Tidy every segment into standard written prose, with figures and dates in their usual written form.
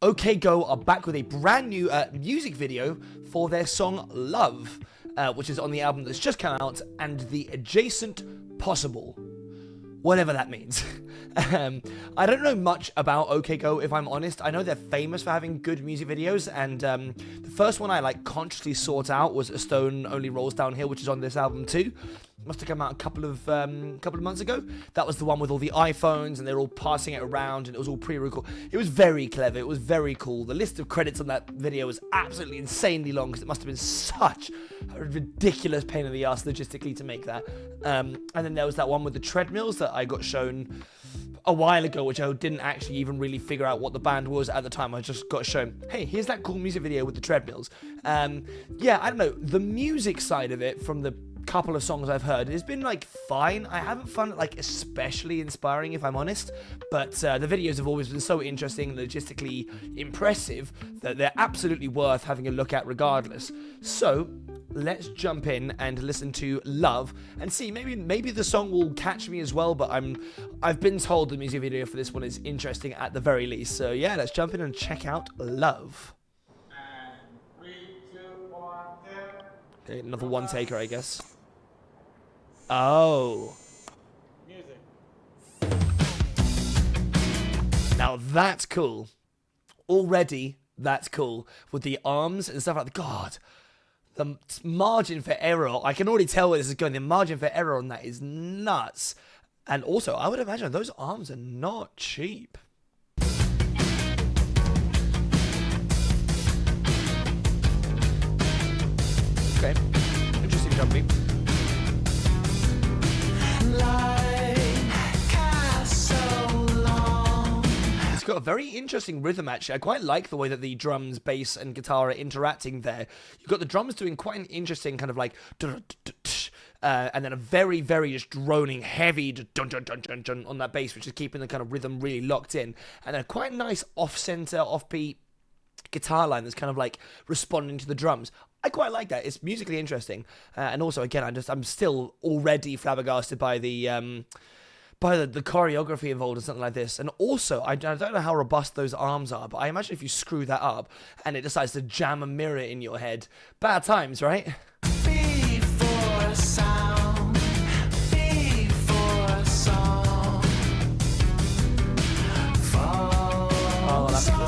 OK Go are back with a brand new music video for their song Love, which is on the album that's just come out, and the adjacent possible. Whatever that means. I don't know much about OK Go, if I'm honest. I know they're famous for having good music videos, and the first one I consciously sought out was A Stone Only Rolls Downhill, which is on this album too. Must have come out a couple of months ago. That was the one with all the iPhones, and they're all passing it around, and it was all pre-recorded. It was very clever. It was very cool. The list of credits on that video was absolutely insanely long, because it must have been such a ridiculous pain in the ass logistically to make that. And then there was that one with the treadmills that I got shown a while ago, which I didn't actually even really figure out what the band was at the time. I just got shown, hey, here's that cool music video with the treadmills. Yeah, I don't know. The music side of it, from the couple of songs I've heard, it's been fine. I haven't found it especially inspiring, if I'm honest, but the videos have always been so interesting, logistically impressive, that they're absolutely worth having a look at regardless. So let's jump in and listen to Love and see, maybe the song will catch me as well, but I've been told the music video for this one is interesting at the very least. So yeah, let's jump in and check out Love. And 3, 2, 1, 2. Okay, another one taker, I guess. Oh. Music. Now that's cool. Already, that's cool. With the arms and stuff like that. God, the margin for error, I can already tell where this is going. The margin for error on that is nuts. And also, I would imagine those arms are not cheap. Okay, interesting drum beat. It's got a very interesting rhythm, actually. I quite like the way that the drums, bass, and guitar are interacting there. You've got the drums doing quite an interesting kind of and then a very, very just droning, heavy dun dun dun dun dun on that bass, which is keeping the kind of rhythm really locked in. And then a quite nice off-center, off-beat guitar line that's kind of responding to the drums. I quite like that. It's musically interesting, and also again, I'm still already flabbergasted by the choreography involved in something like this. And also, I don't know how robust those arms are, but I imagine if you screw that up and it decides to jam a mirror in your head, bad times, right? Before sound, before song, Oh, that's cool.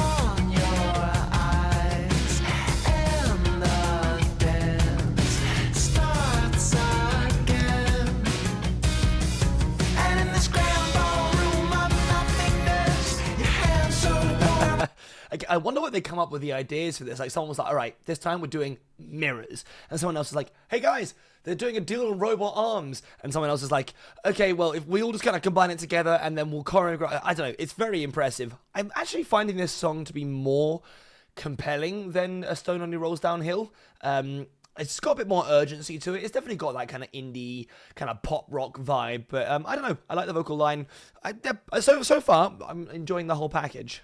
I wonder what they come up with the ideas for this. Someone was like, all right, this time we're doing mirrors. And someone else was like, hey guys, they're doing a deal on robot arms. And someone else is like, okay, well, if we all just kind of combine it together and then we'll choreograph. I don't know. It's very impressive. I'm actually finding this song to be more compelling than A Stone Only Rolls Downhill. It's got a bit more urgency to it. It's definitely got that kind of indie, kind of pop rock vibe. But I don't know. I like the vocal line. So far, I'm enjoying the whole package.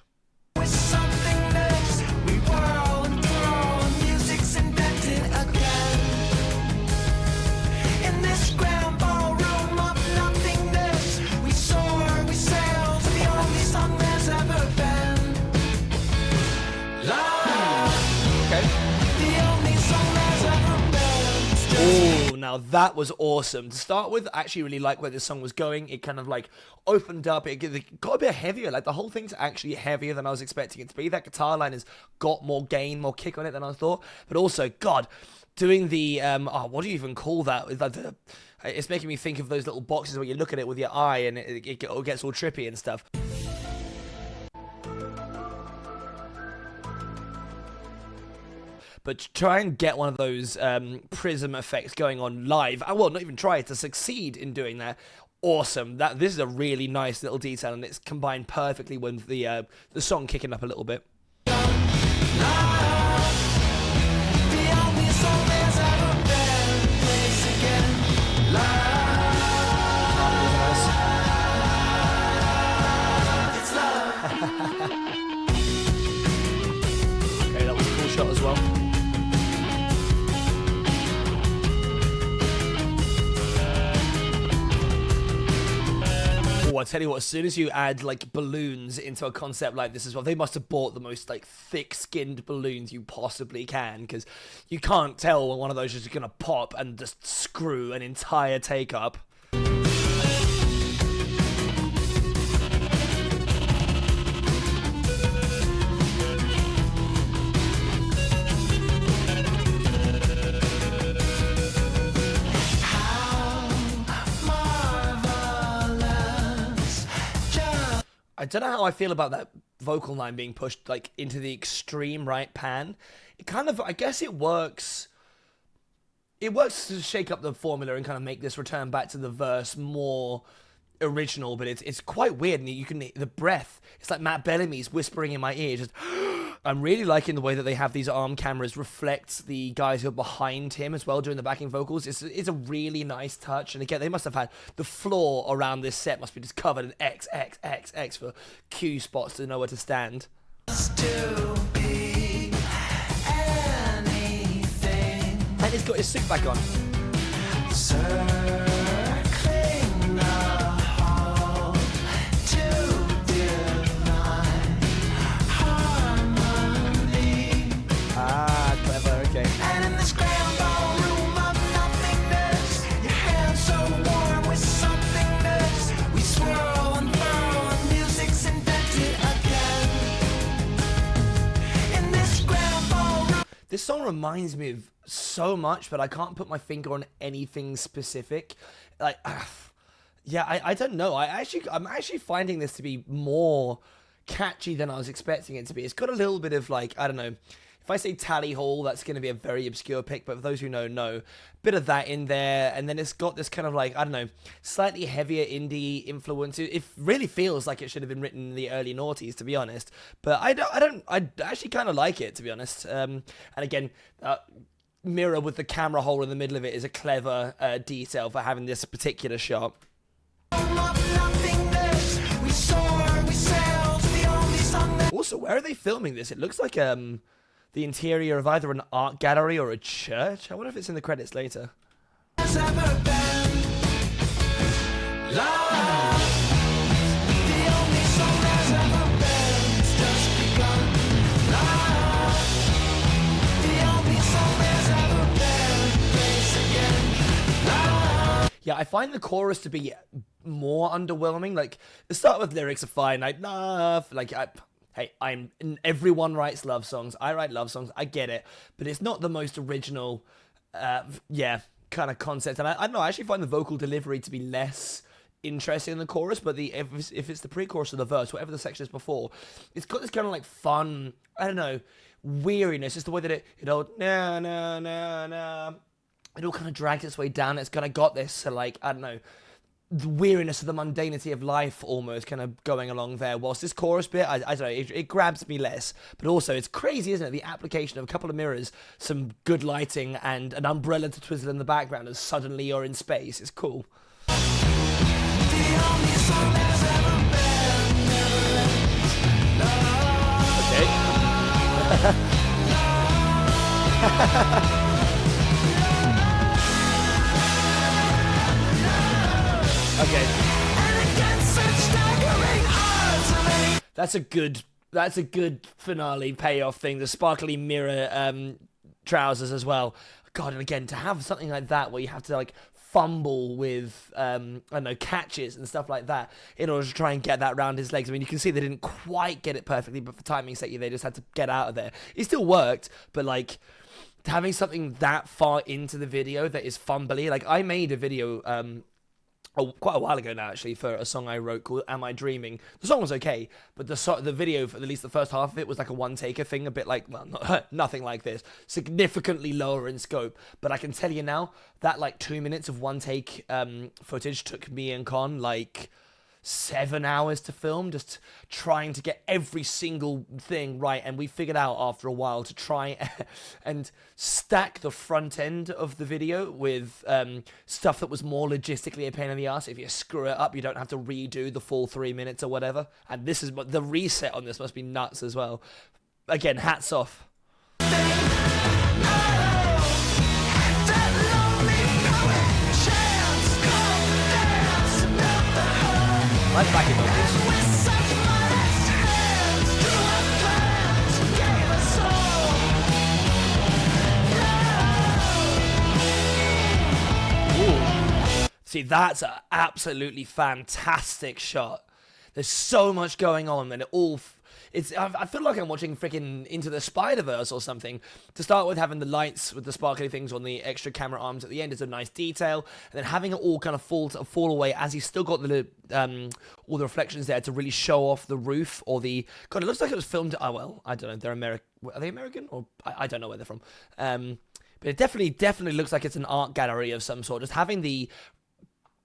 Oh, now that was awesome. To start with, I actually really like where this song was going. It kind of opened up. It got a bit heavier. The whole thing's actually heavier than I was expecting it to be. That guitar line has got more gain, more kick on it than I thought. But also, God, doing the, what do you even call that? It's making me think of those little boxes where you look at it with your eye and it gets all trippy and stuff. But to try and get one of those prism effects going on live, well, not even try, to succeed in doing that, awesome. This is a really nice little detail, and it's combined perfectly with the song kicking up a little bit. Okay, that was a cool shot as well. I tell you what, as soon as you add like balloons into a concept like this as well, they must have bought the most like thick-skinned balloons you possibly can, because you can't tell when one of those is just gonna pop and just screw an entire take up. I don't know how I feel about that vocal line being pushed like into the extreme right pan. It kind of, I guess it works. It works to shake up the formula and kind of make this return back to the verse more original, but it's quite weird. And you can, the breath, it's like Matt Bellamy's whispering in my ear. Just, I'm really liking the way that they have these arm cameras reflect the guys who are behind him as well doing the backing vocals. It's a really nice touch. And again, they must have had the floor around this set must be just covered in X for cue spots to know where to stand. To be anything. And he's got his suit back on. Circling the hall to divine harmony. Ah, clever, okay. And in this grand ballroom of nothingness, your hands so warm with somethingness, we swirl and whirl and music's invented again. In this grand ballroom. This song reminds me of so much, but I can't put my finger on anything specific. Like, yeah, I don't know. I'm actually finding this to be more catchy than I was expecting it to be. It's got a little bit of like, I don't know. If I say Tally Hall, that's going to be a very obscure pick, but for those who know, bit of that in there, and then it's got this kind of like, I don't know, slightly heavier indie influence. It really feels like it should have been written in the early noughties, to be honest. But I actually kind of like it, to be honest. And again, mirror with the camera hole in the middle of it is a clever detail for having this particular shot. Also, where are they filming this? It looks like the interior of either an art gallery or a church. I wonder if it's in the credits later. Yeah, I find the chorus to be more underwhelming. Like, the start with lyrics are fine. Like, hey, everyone writes love songs. I write love songs. I get it. But it's not the most original, kind of concept. And I don't know, I actually find the vocal delivery to be less interesting in the chorus. But if it's the pre-chorus or the verse, whatever the section is before, it's got this kind of like fun, I don't know, weariness. It's the way that it all, it all kind of drags its way down. It's kind of got this, like, I don't know, the weariness of the mundanity of life almost kind of going along there. Whilst this chorus bit, I don't know, it grabs me less. But also, it's crazy, isn't it? The application of a couple of mirrors, some good lighting, and an umbrella to twizzle in the background as suddenly you're in space. It's cool. Okay. Okay. That's a good finale payoff thing. The sparkly mirror trousers as well. God, and again, to have something like that where you have to like fumble with I don't know, catches and stuff like that in order to try and get that around his legs. I mean, you can see they didn't quite get it perfectly, but for timing's sake, they just had to get out of there. It still worked, but like having something that far into the video that is fumbly. Like, I made a video quite a while ago now, actually, for a song I wrote called Am I Dreaming? The song was okay, but the video, for at least the first half of it, was like a one-taker thing, a bit like, well, nothing like this, significantly lower in scope. But I can tell you now, that like 2 minutes of one-take footage took me and Con like 7 hours to film, just trying to get every single thing right. And we figured out after a while to try and stack the front end of the video with stuff that was more logistically a pain in the ass. If you screw it up, you don't have to redo the full 3 minutes or whatever. And this is the reset on this must be nuts as well. Again, hats off. like backing vocals. With such modest hands, drew up plans, gave us all love. Ooh. See, that's an absolutely fantastic shot. There's so much going on, and I feel like I'm watching freaking Into the Spider-Verse or something. To start with, having the lights with the sparkly things on the extra camera arms at the end is a nice detail, and then having it all kind of fall away as he's still got the all the reflections there to really show off the roof or the. God, it looks like it was filmed. Oh well, I don't know. They're American. Are they American or I don't know where they're from. But it definitely looks like it's an art gallery of some sort. Just having the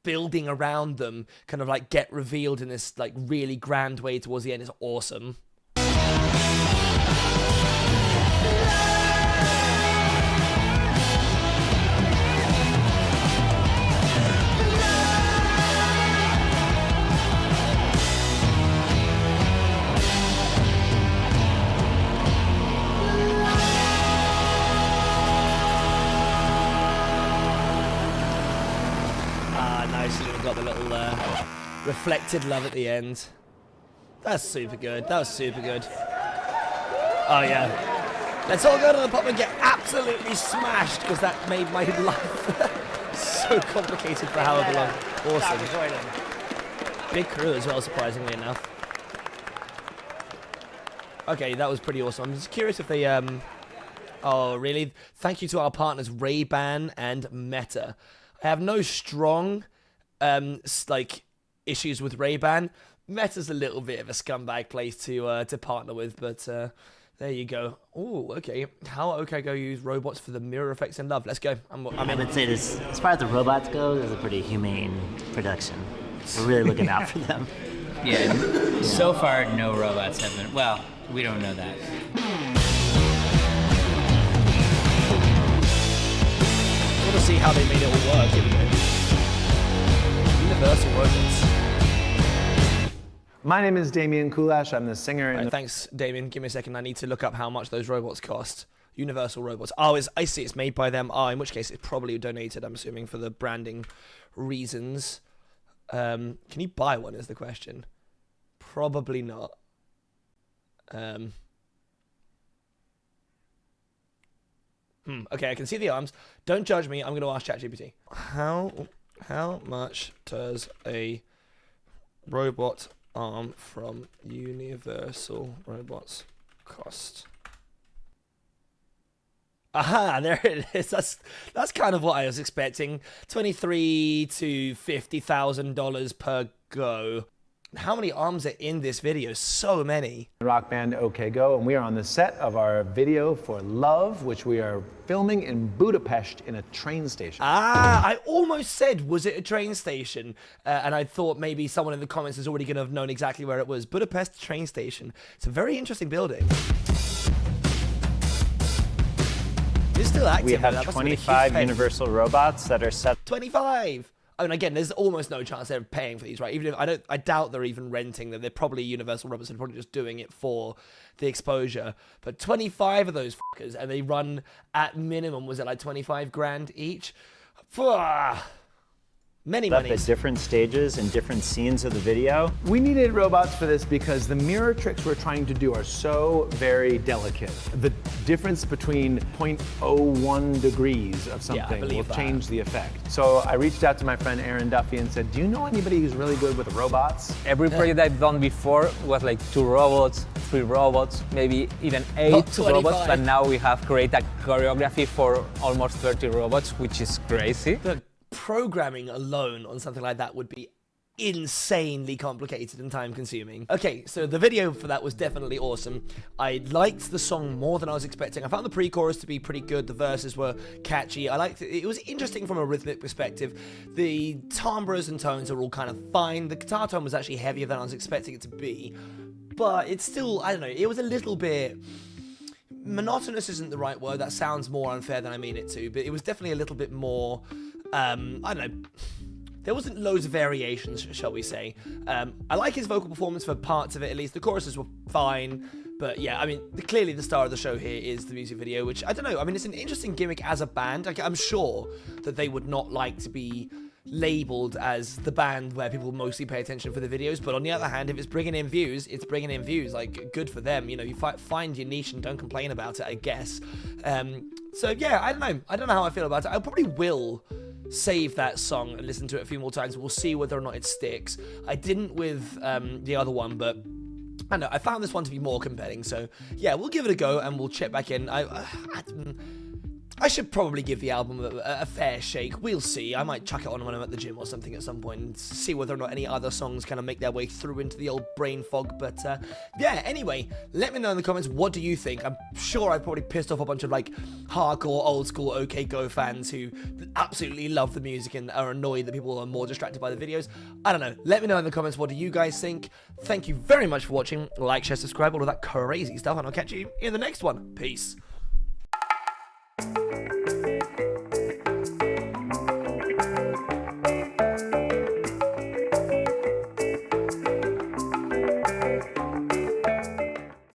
building around them kind of like get revealed in this like really grand way towards the end is awesome. Got the little reflected love at the end. That's super good. That was super good. Oh yeah. Let's all go to the pub and get absolutely smashed because that made my life so complicated for however long. Awesome. Big crew as well, surprisingly enough. Okay, that was pretty awesome. I'm just curious if they oh really? Thank you to our partners Ray-Ban and Meta. I have no strong like issues with Ray-Ban. Meta's a little bit of a scumbag place to partner with, but there you go. Oh, okay. How okay go use robots for the mirror effects and love? Let's go. I would say this, as far as the robots go, this is a pretty humane production. We're really looking out for them. Yeah. So far, no robots have been. Well, we don't know that. I want to see how they made it all work. Universal robots. My name is Damian Kulash. I'm the singer. Right, thanks, Damien. Give me a second. I need to look up how much those robots cost. Universal robots. Oh, I see. It's made by them. Oh, in which case it's probably donated, I'm assuming, for the branding reasons. Can you buy one is the question. Probably not. Okay, I can see the arms. Don't judge me. I'm going to ask ChatGPT. How much does a robot arm from Universal Robots cost? Aha, there it is. That's kind of what I was expecting. $23,000 to $50,000 per go. How many arms are in this video? So many. Rock band OK Go, and we are on the set of our video for Love, which we are filming in Budapest in a train station. Ah, I almost said, was it a train station? And I thought maybe someone in the comments is already going to have known exactly where it was. Budapest train station. It's a very interesting building. It's still active. We have 25 Universal robots that are set. 25! I mean, again, there's almost no chance they're paying for these, right? Even if I doubt they're even renting them. They're probably Universal robots. They're probably just doing it for the exposure. But 25 of those fuckers, and they run at minimum, was it like 25 grand each? Many Up at different stages and different scenes of the video. We needed robots for this because the mirror tricks we're trying to do are so very delicate. The difference between 0.01 degrees of something will change the effect. So I reached out to my friend Aaron Duffy and said, do you know anybody who's really good with robots? Every project I've done before was like 2 robots, 3 robots, maybe even 8 robots, but now we have created a choreography for almost 30 robots, which is crazy. Programming alone on something like that would be insanely complicated and time consuming. Okay, so the video for that was definitely awesome. I liked the song more than I was expecting. I found the pre-chorus to be pretty good. The verses were catchy. I liked it. It was interesting from a rhythmic perspective. The timbres and tones are all kind of fine. The guitar tone was actually heavier than I was expecting it to be, but it's still, I don't know, it was a little bit monotonous isn't the right word. That sounds more unfair than I mean it to, but it was definitely a little bit more I don't know, there wasn't loads of variations, shall we say. I like his vocal performance for parts of it, at least. The choruses were fine, but yeah, I mean, clearly the star of the show here is the music video, which, I don't know, I mean, it's an interesting gimmick as a band. I'm sure that they would not like to be labeled as the band where people mostly pay attention for the videos, but on the other hand, if it's bringing in views, it's bringing in views. Like, good for them. You know, you find your niche and don't complain about it, I guess. So yeah, I don't know how I feel about it. I probably will save that song and listen to it a few more times. We'll see whether or not it sticks. I didn't with the other one, but I don't know, I found this one to be more compelling. So yeah, we'll give it a go and we'll check back in. I should probably give the album a fair shake. We'll see. I might chuck it on when I'm at the gym or something at some point and see whether or not any other songs kind of make their way through into the old brain fog. But yeah, anyway, let me know in the comments, what do you think? I'm sure I've probably pissed off a bunch of like hardcore, old school OK Go fans who absolutely love the music and are annoyed that people are more distracted by the videos. I don't know. Let me know in the comments, what do you guys think? Thank you very much for watching. Like, share, subscribe, all of that crazy stuff, and I'll catch you in the next one. Peace.